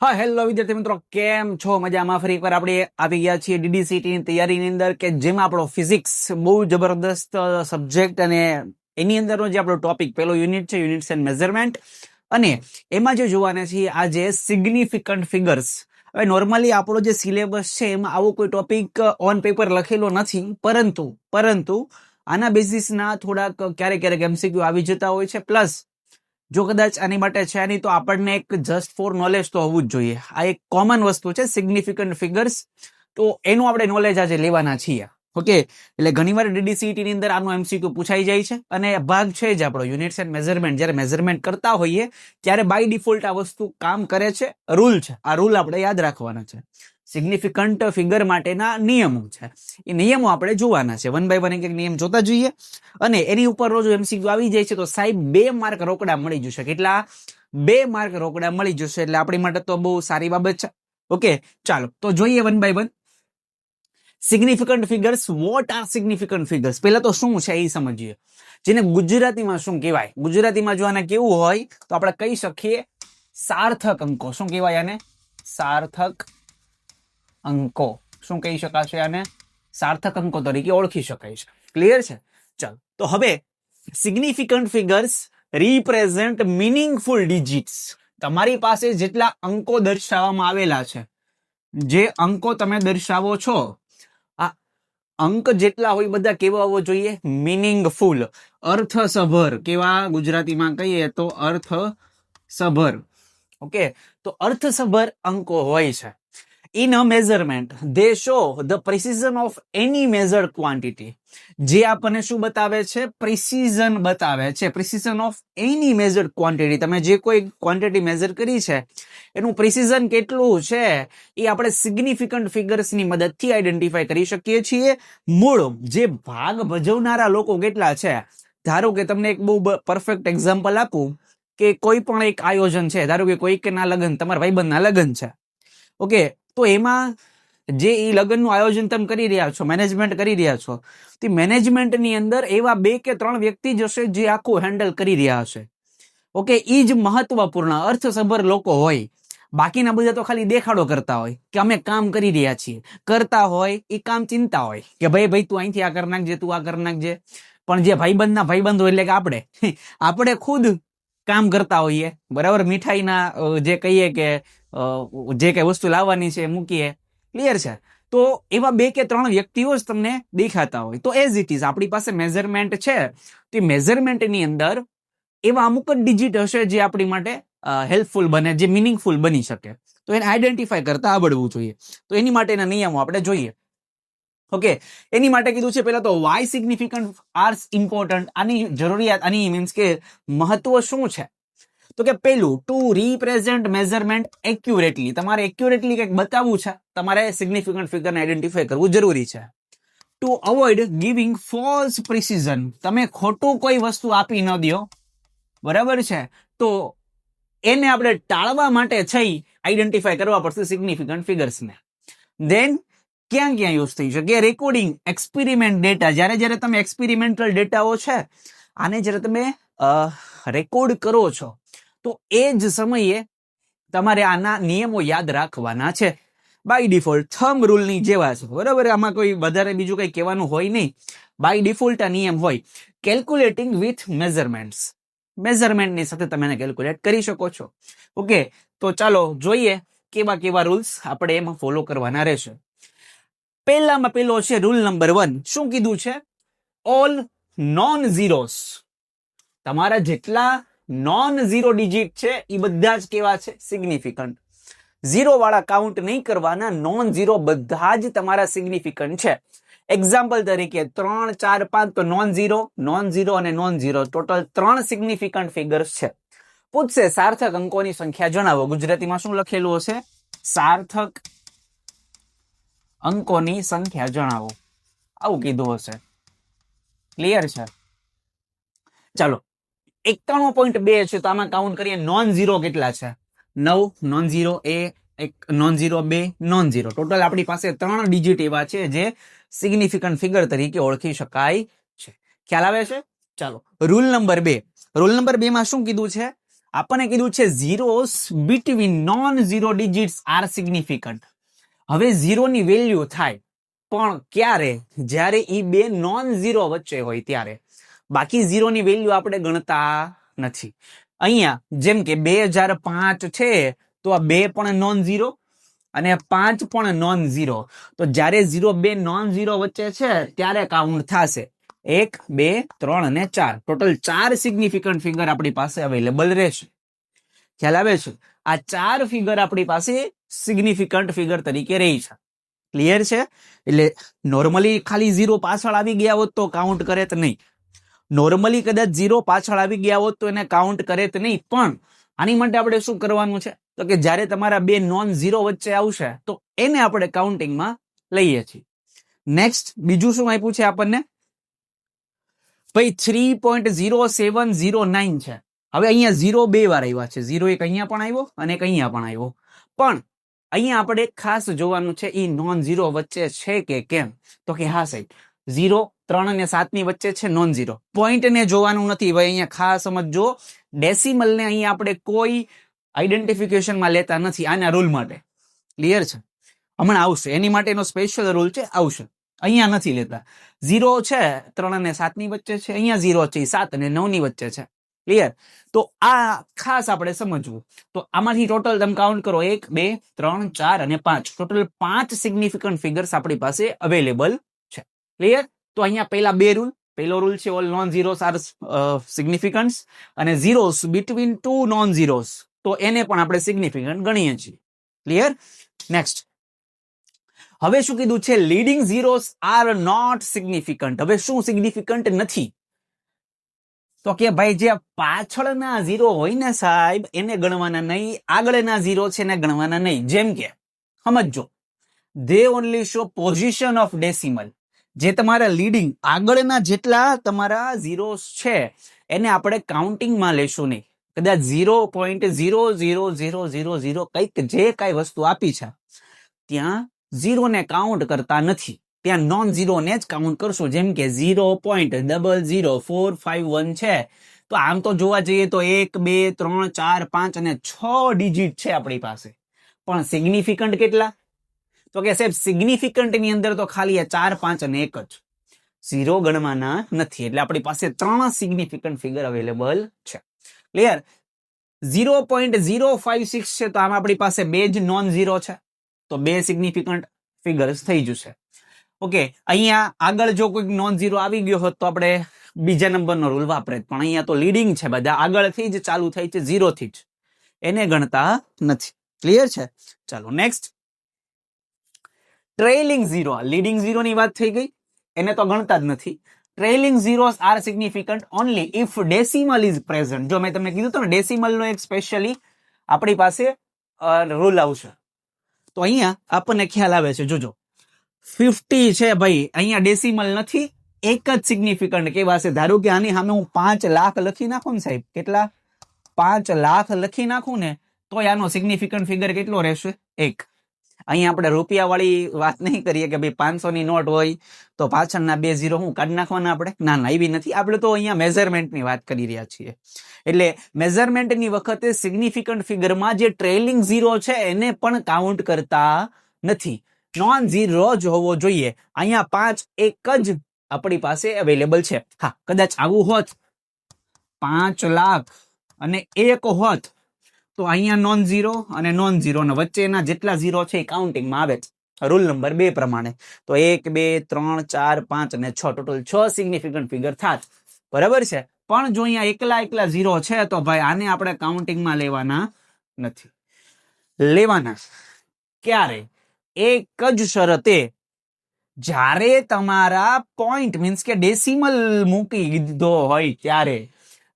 હા, હેલો વિદ્યાર્થી મિત્રો, કેમ છો? મજામાં? ફરી એકવાર આપણે આવી ગયા છીએ DDCT ની તૈયારીની અંદર, કે જેમાં આપણો ફિઝિક્સ બહુ જબરદસ્ત સબ્જેક્ટ, અને એની અંદરનો જે આપણો ટોપિક પહેલો યુનિટ છે, યુનિટ્સ એન્ડ મેઝરમેન્ટ, અને એમાં જે જોવાના છીએ આજે સિગ્નિફિકન્ટ ફિગર્સ. હવે નોર્મલી આપણો જે સિલેબસ છે એમાં આવો કોઈ ટોપિક ઓન પેપર લખેલો નથી, પરંતુ આના બેઝિસના થોડાક ક્યારેક MCQ આવી જતા હોય છે. પ્લસ જો કદાચ આની માટે છે નહીં તો આપણને એક જસ્ટ ફોર નોલેજ તો હોવું જ જોઈએ. આ એક કોમન વસ્તુ છે, સિગ્નિફિકન્ટ ફિગર્સ. તો એનું આપણે નોલેજ આજે લેવાના છીએ. ઓકે, એટલે ઘણીવાર DDCT ની અંદર આનો MCQ પૂછાઈ જાય છે, અને ભાગ છે જ આપણો યુનિટ્સ એન્ડ મેઝરમેન્ટ. જ્યારે મેઝરમેન્ટ કરતા હોઈએ ત્યારે બાય ડિફોલ્ટ આ વસ્તુ કામ કરે છે. રૂલ છે, આ રૂલ આપણે યાદ રાખવાના છે. સિગ્નિફિકન્ટ ફિગર માટેના નિયમો છે, એ નિયમો આપણે જોવાના છે. વન બાય વન એક નિયમ જોતા જોઈએ, અને એની ઉપર રોજ MCQ આવી જાય છે તો સાહેબ 2 માર્ક રોકડા મળી જશે. કેટલા? 2 માર્ક રોકડા મળી જશે, એટલે આપણી માટે તો બહુ સારી બાબત છે. ઓકે, ચાલો તો જોઈએ one by one. Significant figures. What are significant figures? પહેલા તો શું છે એ સમજીએ, જેને ગુજરાતીમાં શું કહેવાય. ગુજરાતીમાં જો આને કેવું હોય તો આપણે કહી શકીએ સાર્થક અંકો. શું કહેવાય આને? સાર્થક અંકો. શું કહી શકાશે આને? સાર્થક અંકો તરીકે ઓળખી શકાય છે. ક્લિયર છે? ચાલો તો હવે significant figures represent meaningful digits. તમારી પાસે જેટલા અંકો દર્શાવવામાં આવેલા છે, જે અંકો તમે દર્શાવો છો, આ અંક જેટલા હોય બધા કેવા હોવો જોઈએ? મીનિંગફુલ, અર્થસભર. કેવા? ગુજરાતીમાં કહીએ તો અર્થસભર. ઓકે, તો અર્થસભર અંકો હોય છે. In a measurement, they show the precision of any measured quantity. જે આપણને શું બતાવે છે? પ્રિસિઝન બતાવે છે. Precision of any measured quantity. તમે જે કોઈ ક્વોન્ટિટી મેઝર કરી છે એનું પ્રિસિઝન કેટલું છે એ આપણે સિગ્નિફિકન્ટ ફિગર્સની મદદથી આઈડેન્ટિફાઈ કરી શકીએ છીએ. મૂળ જે ભાગ ભજવનારા લોકો કેટલા છે. ધારો કે તમને એક બહુ પરફેક્ટ એક્ઝામ્પલ આપું, કે કોઈ પણ એક આયોજન છે. ધારો કે કોઈકના લગ્ન, તમારા ભાઈબંધના લગ્ન છે. ઓકે, તો એમાં જે એ લગ્નનું આયોજન તમે કરી રહ્યા છો, મેનેજમેન્ટ કરી રહ્યા છો, તે મેનેજમેન્ટની અંદર એવા 2 કે 3 વ્યક્તિ જ હશે જે આખું હેન્ડલ કરી રહ્યા હશે. ઓકે, એ જ મહત્વપૂર્ણ અર્થસભર લોકો હોય. બાકીના બધા તો ખાલી દેખાડો કરતા હોય કે અમે કામ કરી રહ્યા છીએ. કરતા હોય એ કામ ચિંતા હોય કે ભાઈ તું અહીંથી આ કરી નાખજે, તું આ કરી નાખજે. પણ જે ભાઈબંધના ભાઈબંધો એટલે કે આપણે ખુદ કામ કરતા હોઈએ. બરાબર, મીઠાઈના જે કહીએ કે જે કઈ વસ્તુ લાવવાની છે મૂકીએ. ક્લિયર છે? તો એવા 2 કે 3 વ્યક્તિઓ જ તમને દેખાતા હોય. તો એઝ ઇટ ઇઝ આપણી પાસે મેઝરમેન્ટ છે, તો મેઝરમેન્ટની અંદર એવા અમુક જ ડિજિટ હશે જે આપણી માટે હેલ્પફુલ બને, જે મિનિંગફુલ બની શકે. તો એને આઈડેન્ટિફાય કરતા આવડવું જોઈએ. તો એની માટેના નિયમો આપણે જોઈએ. ઓકે, એની માટે કીધું છે પહેલા તો વાય સિગ્નિફિકન્ટ આર ઇમ્પોર્ટન્ટ. આની જરૂરિયાત, આની મીન્સ કે મહત્વ શું છે? તો કે પેલું, ટુ રિપ્રેઝન્ટ મેઝરમેન્ટ એક્યુરેટલી. તમારે એક્યુરેટલી કંઈક બતાવવું છે, તમારે સિગ્નિફિકન્ટ ફિગરને આઈડેન્ટિફાય કરવું જરૂરી છે. Two avoid giving false precision. તમે ખોટું કોઈ વસ્તુ આપી ન દો. બરાબર છે? તો એને આપણે ટાળવા માટે છે આઈડેન્ટિફાય કરવા પડશે સિગ્નિફિકન્ટ ફિગર્સને. દેન ક્યાં યુઝ થઈ શકે? Recording experiment data. જ્યારે તમે એક્સપેરિમેન્ટલ ડેટાઓ છે આને જ્યારે તમે રેકોર્ડ કરો છો, તો એ જ સમયે તમારે આના નિયમો યાદ રાખવાના છે. બાય ડિફોલ્ટ થંબ રૂલની જેવા છે. બરાબર, આમાં કોઈ વધારે બીજું કંઈ કહેવાનું હોય નહીં. બાય ડિફોલ્ટ આ નિયમ હોય. Calculating with measurements. મેઝરમેન્ટની સાથે તમે એને કેલ્ક્યુલેટ કરી શકો છો. ઓકે, તો ચાલો જોઈએ કેવા રૂલ્સ આપણે એમાં ફોલો કરવાના રહેશે. પહેલામાં પહેલો છે રૂલ નંબર 1. શું કીધું છે? All non zeros. તમારા જેટલા નોન ઝીરો ડિજિટ છે એ બધા જ કેવા છે? સિગ્નિફિકન્ટ. ઝીરો વાળા કાઉન્ટ નહીં કરવાના, નોન ઝીરો બધા જ તમારા સિગ્નિફિકન્ટ છે. એક્ઝામ્પલ તરીકે 3, 4, 5 તો નોન ઝીરો અને non zero, total 3 significant figures છે. પૂછશે સાર્થક અંકોની સંખ્યા જણાવો. ગુજરાતીમાં શું લખેલું હશે? સાર્થક અંકોની સંખ્યા જણાવો, આવું કીધું હશે. ક્લિયર છે? ચાલો, 91.2 છે તો આમાં કાઉન્ટ કરીએ. નોન ઝીરો કેટલા છે? 9 non zero, 1 non zero, 2 non zero. Total આપણી પાસે 3 ડિજિટ એવા છે જે સિગ્નિફિકન્ટ ફિગર તરીકે ઓળખી શકાય છે. ખ્યાલ આવે છે? ચાલો, રૂલ નંબર 2. રૂલ નંબર 2 માં શું કીધું છે? આપણને કીધું છે zeros between non zero digits are significant. હવે ઝીરો ની વેલ્યુ થાય પણ ક્યારે? જ્યારે એ બે નોન ઝીરો વચ્ચે હોય ત્યારે. બાકી ઝીરો ની વેલ્યુ આપણે ગણતા નથી. અહીંયા જેમ કે 2005 છે તો આ 2 પણ નોન ઝીરો અને 5 પણ નોન ઝીરો. તો જ્યારે ઝીરો બે નોન ઝીરો વચ્ચે છે ત્યારે કાઉન્ટ થશે 1 2 3 અને 4. ટોટલ 4 સિગ્નિફિકન્ટ ફિગર આપણી પાસે અવેલેબલ રહેશે. ખ્યાલ આવે છે? આ 4 ફિગર આપણી પાસે સિગ્નિફિકન્ટ ફિગર તરીકે રહી છે. ક્લિયર છે? એટલે નોર્મલી ખાલી ઝીરો પાછળ આવી ગયા હોત તો કાઉન્ટ કરે જ નહીં. નોર્મલી કદાચ ઝીરો પાછળ આવી ગયા હોત તો એને કાઉન્ટ કરે જ નહીં. પણ આની માટે આપણે શું કરવાનું છે? તો કે જ્યારે તમારા બે નોન ઝીરો વચ્ચે આવશે તો એને આપણે કાઉન્ટિંગમાં લઈએ છીએ. નેક્સ્ટ બીજું શું આપ્યું છે આપણને? ભાઈ 3.0709 છે. હવે અહીંયા 0 બે વાર આવ્યા છે. 0 એક અહીંયા પણ આવ્યો અને એક અહીંયા પણ આવ્યો. પણ અહીંયા આપણે ખાસ જોવાનું છે એ નોન ઝીરો વચ્ચે છે કે કેમ. તો કે હા સાહેબ 0 3 અને 7 ની વચ્ચે છે નોન ઝીરો. પોઈન્ટ ને જોવાનું નથી ભાઈ. અહીંયા ખાસ સમજજો, ડેસિમલ ને અહીંયા આપણે કોઈ આઈડેન્ટિફિકેશનમાં લેતા નથી આના રૂલ માટે. ક્લિયર છે? હમણાં આવશે એની માટેનો સ્પેશિયલ રૂલ છે, આવશે. અહીંયા નથી લેતા. 0 છે 3 અને 7 ની વચ્ચે છે, અહીંયા 0 છે 7 અને 9 ની વચ્ચે છે. ક્લિયર? તો આ ખાસ આપણે સમજવું. તો આમાંથી ટોટલ તમે કાઉન્ટ કરો 1 2 3 4 અને 5. ટોટલ 5 સિગ્નિફિકન્ટ ફિગર્સ આપણી પાસે અવેલેબલ છે. ક્લિયર? તો અહીંયા પહેલા બે રૂલ. પહેલો રૂલ છે ઓલ નોન ઝીરોસ આર સિગ્નિફિકન્ટ્સ અને zeros between two non zeros, તો એને પણ આપણે સિગ્નિફિકન્ટ ગણીએ છીએ. ક્લિયર? નેક્સ્ટ હવે શું કીધું છે? Leading zeros are not significant. હવે શું સિગ્નિફિકન્ટ નથી? તો કે ભાઈ જે પાછળના ઝીરો હોય ને સાહેબ એને ગણવાના નહીં, આગળના ઝીરો છે એને ગણવાના નહીં. જેમ કે સમજો, they only show position of decimal. જે તમારા લીડિંગ આગળના જેટલા તમારા ઝીરોસ છે એને આપણે કાઉન્ટિંગમાં લેશું નહીં. કદાચ 0.00000 કંઈક જે કઈ વસ્તુ આપી છે ત્યાં ઝીરો ને કાઉન્ટ કરતા નથી, ત્યાં નોન ઝીરો ને જ કાઉન્ટ કરશું. જેમ કે 0.00451 છે તો આમ તો જોવા જઈએ તો 1 2 3 4 5 અને 6 ડિજિટ છે આપણી પાસે. પણ સિગ્નિફિકન્ટ કેટલા? તો કે સાહેબ સિગ્નિફિકન્ટ ની અંદર તો ખાલી 4 5 અને 1 જ, ઝીરો ગણવાના નથી. એટલે આપણી પાસે 3 સિગ્નિફિકન્ટ ફિગર અવેલેબલ છે. ક્લિયર? 0.056 છે તો આમાં આપણી પાસે બે જ નોન ઝીરો છે, તો બે સિગ્નિફિકન્ટ ફિગર્સ થઈ જશે. ઓકે, અહીંયા આગળ જો કોઈ નોન ઝીરો આવી ગયો હોત તો આપણે બીજા નંબરનો રૂલ વાપરે, પણ અહીંયા તો લીડિંગ છે, બધા આગળથી જ ચાલુ થાય છે, ઝીરો થી જ, એને ગણતા નથી. ક્લિયર છે? ચાલો next, trailing zero. Leading zero ની વાત થઈ ગઈ, એને તો ગણતા જ નથી. Trailing zeros are significant only if decimal is present. જો મેં તમને કીધું તો ને ડેસિમલ નો એક સ્પેશિયલી આપણી પાસે રૂલ આવશે. તો અહીંયા આપણને ખ્યાલ આવે છે, જોજો 50 છે ભાઈ, અહીંયા ડેસિમલ નથી, એક જ સિગ્નિફિકન્ટ કહેવાશે. ધારો કે આની સામે હું 5 લાખ લખી નાખું ને સાહેબ, કેટલા? 5 લાખ લખી નાખું ને તો આનો સિગ્નિફિકન્ટ ફિગર કેટલો રહેશે? 1. અહીંયા આપણે રૂપિયા વાળી વાત નહીં કરીએ કે ભાઈ 500 ની નોટ હોય તો પાછળના બે ઝીરો હું કાઢી નાખવાના આપણે? ના ના, એવી નથી. આપણે તો અહીંયા મેઝરમેન્ટની વાત કરી રહ્યા છીએ. એટલે મેઝરમેન્ટની વખતે સિગ્નિફિકન્ટ ફિગરમાં જે ટ્રેલિંગ ઝીરો છે એને પણ કાઉન્ટ કરતા નથી, નોન ઝીરો જ હોવો જોઈએ. અહીંયા 5 એક જ આપણી પાસે અવેલેબલ છે. હા, કદાચ આવું હોત 5 લાખ અને 1 હોત તો અહીંયા નોન ઝીરો અને નોન ઝીરો વચ્ચેના જેટલા ઝીરો છે એ કાઉન્ટિંગમાં આવે છે રૂલ નંબર 2 પ્રમાણે. તો 1 2 3 4 5 અને 6, ટોટલ 6 સિગ્નિફિકન્ટ ફિગર થાત. બરાબર છે? પણ જો અહીંયા એકલા ઝીરો છે તો ભાઈ આને આપણે કાઉન્ટિંગમાં લેવાના નથી. લેવાના ક્યારે? એક જ શરતે, જ્યારે તમારા પોઈન્ટ મીન્સ કે ડેસિમલ મૂકી દીધો હોય ત્યારે,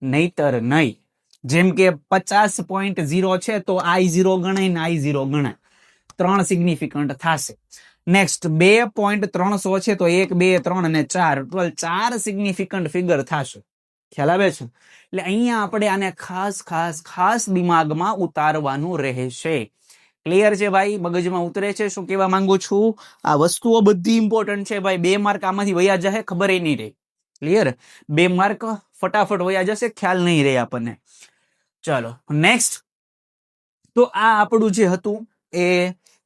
નહીતર નહીં. જેમ કે 50.0 છે તો I0 ગણાય ને I0 ગણાય, 3 સિગ્નિફિકન્ટ થશે. નેક્સ્ટ 2.300 છે તો 1 2 3 અને 4, ટોટલ 4 સિગ્નિફિકન્ટ ફિગર થશે. ખ્યાલ આવે છે? એટલે અહીંયા આપણે આને ખાસ દિમાગમાં ઉતારવાનું રહેશે. ક્લિયર છે ભાઈ? મગજમાં ઉતરે છે શું કહેવા માંગુ છું? આ વસ્તુઓ બધી ઇમ્પોર્ટન્ટ છે ભાઈ. 2 માર્ક આમાંથી વયા જશે, ખબર નહીં રહે. ક્લિયર? 2 માર્ક ફટાફટ વયા જશે, ખ્યાલ નહીં રહે આપણને. ચાલો નેક્સ્ટ. તો આ આપણું જે હતું એ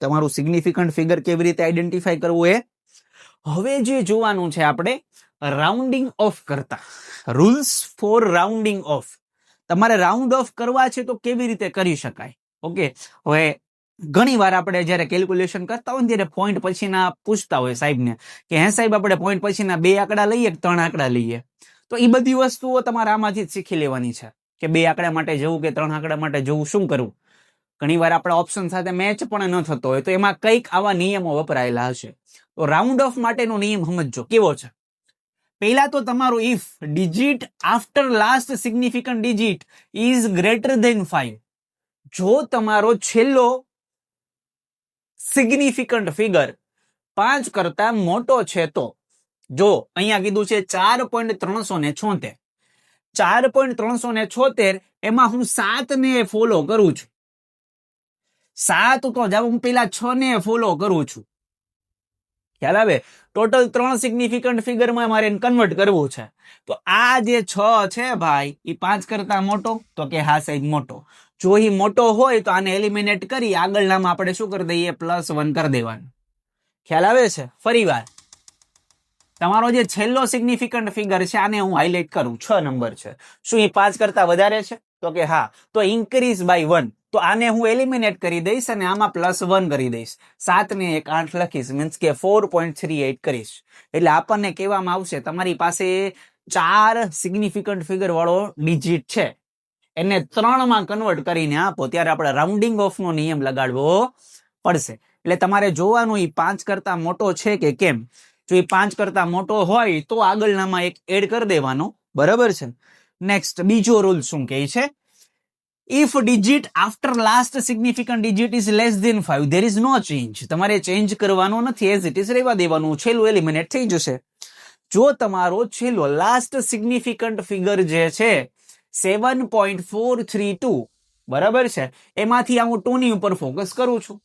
તમારું સિગ્નિફિકન્ટ ફિગર કેવી રીતે આઈડેન્ટિફાઈ કરવું એ. હવે જે જોવાનું છે આપણે રાઉન્ડિંગ ઓફ કરતા, રૂલ્સ ફોર રાઉન્ડિંગ ઓફ. તમારે રાઉન્ડ ઓફ કરવા છે તો કેવી રીતે કરી શકાય. ઓકે, હવે ઘણી વાર આપણે જયારે કેલ્ક્યુલેશન કરતા હોય ત્યારે પોઈન્ટ પછીના પૂછતા હોય સાહેબને કે હે સાહેબ આપણે પોઈન્ટ પછીના 2 આંકડા લઈએ કે 3 આંકડા લઈએ. તો એ બધી વસ્તુઓ તમારે આમાંથી જ શીખી લેવાની છે કે 2 આંકડા માટે જવું કે 3 આંકડા માટે જવું, શું કરવું. ઘણી વાર આપણા ઓપ્શન સાથે મેચ પણ ન થતો હોય તો એમાં કંઈક આવા નિયમો વપરાયેલા હશે. તો રાઉન્ડ ઓફ માટેનો નિયમ સમજજો કેવો છે. પહેલા તો તમારું if digit after last significant digit is greater than 5, જો તમારો છેલ્લો સિગ્નિફિકન્ટ ફિગર 5 કરતા મોટો છે તો. જો અહીંયા કીધું છે 4.376, 4.376 એમાં હું 7 ને ફોલો કરું છું. 7 તો જાવ હું પેલા 6 ને ફોલો કરું છું. ખ્યાલ આવે. ટોટલ 3 સિગ્નિફિકન્ટ ફિગરમાં મારે કન્વર્ટ કરવું છે. તો આ જે 6 છે ભાઈ એ 5 કરતા મોટો, તો કે હા સાહેબ મોટો. જો એ મોટો હોય તો આને એલિમિનેટ કરી આગળનામાં આપણે શું કરી દઈએ, +1 કરી દેવાનું. ખ્યાલ આવે છે. ફરી વાર તમારો જે છેલ્લો સિગ્નિફિકન્ટ ફિગર છે આને હું હાઇલાઇટ કરું, 6 નંબર છે. શું એ 5 કરતા વધારે છે, તો કે હા. તો ઇન્ક્રીઝ બાય 1, તો આને હું એલિમિનેટ કરી દઈશ અને આમાં +1 કરી દઈશ. 7 ને 1 8 લખીશ, મીન્સ કે 4.38 કરીશ. એટલે આપણને કહેવામાં આવશે તમારી પાસે 4 સિગ્નિફિકન્ટ ફિગર વાળો ડિજિટ છે, એને 3 માં કન્વર્ટ કરીને આપો ત્યારે આપણે રાઉન્ડિંગ ઓફ નો નિયમ લગાડવો પડશે. એટલે તમારે જોવાનું એ 5 કરતા મોટો છે કે કેમ. જો એ 5 કરતા મોટો હોય તો આગળનામાં 1 એડ કરી દેવાનો, બરાબર છે. નેક્સ્ટ બીજો રૂલ શું કહે છે, if digit after last significant digit is less than 5 there is no change. તમારે ચેન્જ કરવાનો નથી, એઝ ઇટ ઇઝ રહેવા દેવાનું, છેલ્લું એલિમિનેટ થઈ જશે. જો તમારો છેલ્લો લાસ્ટ સિગ્નિફિકન્ટ ફિગર જે છે 7.432, બરાબર છે, એમાંથી હું 2 ની ઉપર ફોકસ કરું છું.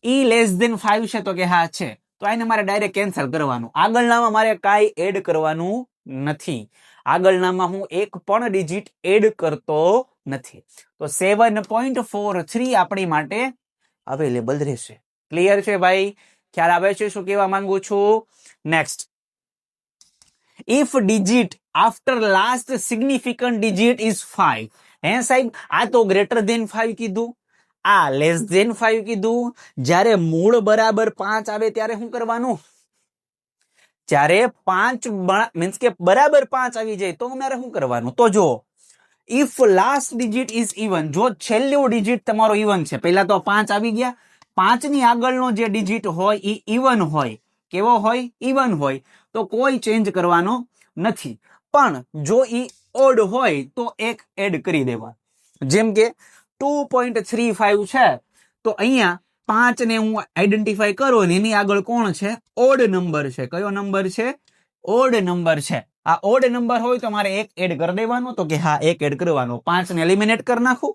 ઈ લેસ ધેન 5 છે તો કે હા છે, તો આને મારે ડાયરેક્ટ કેન્સલ કરવાનું. આગળનામાં મારે કાંઈ એડ કરવાનું નથી. આગળનામાં હું એક પણ ડિજિટ એડ કરતો નથી. તો 7.43 આપણી માટે અવેલેબલ રહેશે. ક્લિયર છે ભાઈ? ખ્યાલ આવે છે શું કહેવા માંગુ છું? Next, if digit after last significant digit is 5. હે સાહેબ આ તો ગ્રેટર ધેન 5 કીધું, આ લેસ ધેન 5 કીધું. જ્યારે મૂળ બરાબર 5 આવે ત્યારે શું કરવાનું? જ્યારે 5 મીન્સ કે બરાબર 5 આવી જાય તો મારે શું કરવાનું? તો જો if last digit is even, જો છેલ્લું ડિજિટ તમારો ઇવન છે, પહેલા તો 5 આવી ગયા, 5 ની આગળનો જે ડિજિટ હોય એ ઇવન હોય. કેવો હોય? ઇવન હોય. તો કોઈ ચેન્જ કરવાનો નથી. પણ જો ઈ ઓડ હોય તો એક એડ કરી દેવા. જેમ કે 2.35 છે તો અહીંયા 5 ને હું આઈડેન્ટિફાઈ કરું ને એની આગળ કોણ છે? ઓડ નંબર છે. કયો નંબર છે? ઓડ નંબર છે. આ ઓડ નંબર હોય તો મારે એક એડ કરી દેવાનો, તો કે હા એક એડ કરવાનો. 5 ને એલિમિનેટ કરી નાખું,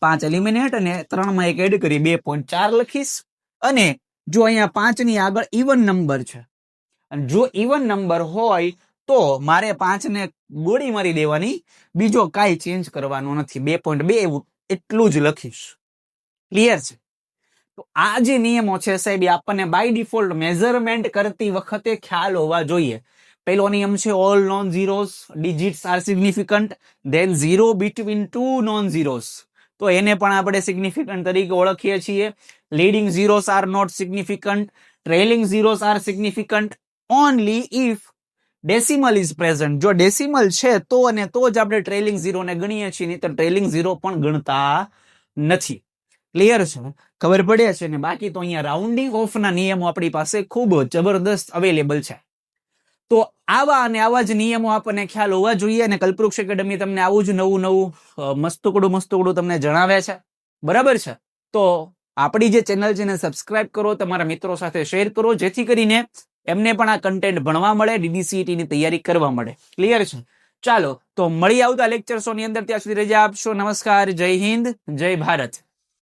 5 એલિમિનેટ અને 3 માં એક એડ કરી 2.4 લખીશ. અને જો અહીંયા 5 ની આગળ ઇવન નંબર છે, અને જો ઇવન નંબર હોય તો મારે 5 ને ગોળી મારી દેવાની, બીજો કાંઈ ચેન્જ કરવાનો નથી. 2.2 એવું એટલું જ લખીશ. ક્લિયર છે? તો આ જે નિયમો છે સાહેબ આપણને બાય ડિફોલ્ટ મેઝરમેન્ટ કરતી વખતે ખ્યાલ હોવા જોઈએ. પહેલો નિયમ છે all non zeros digits are significant, then 0 between 2 non zeros, તો એને પણ આપણે સિગ્નિફિકન્ટ તરીકે ઓળખીએ છીએ. Leading zeros are not significant, trailing zeros are significant only if decimal is present. જો ડેસિમલ છે તો અને તો જ આપણે ટ્રેલિંગ ઝીરો ને ગણીએ છીએ, નહીં તો ટ્રેલિંગ ઝીરો પણ ગણતા નથી. ક્લિયર છે? ખબર પડે છે ને? બાકી તો અહીંયા રાઉન્ડિંગ ઓફ ના નિયમો આપણી પાસે ખૂબ જબરદસ્ત અવેલેબલ છે. તો આવા અને આવા જ નિયમો આપણને ખ્યાલ હોવા જોઈએ, અને કલ્પવૃક્ષ એકેડમી તમને આવું જ નવું મસ્તકડું તમને જણાવે છે. બરાબર છે? તો આપણી જે ચેનલ છે એને સબસ્ક્રાઇબ કરો, તમારા મિત્રો સાથે શેર કરો, જેથી કરીને એમને પણ આ કન્ટેન્ટ ભણવા મળે, DDCET ની તૈયારી કરવા મળે. ક્લિયર છે? ચાલો તો મળી આવતા લેક્ચર્સોની અંદર, ત્યાં સુધી રજા આપશો. નમસ્કાર, જય હિન્દ, જય ભારત.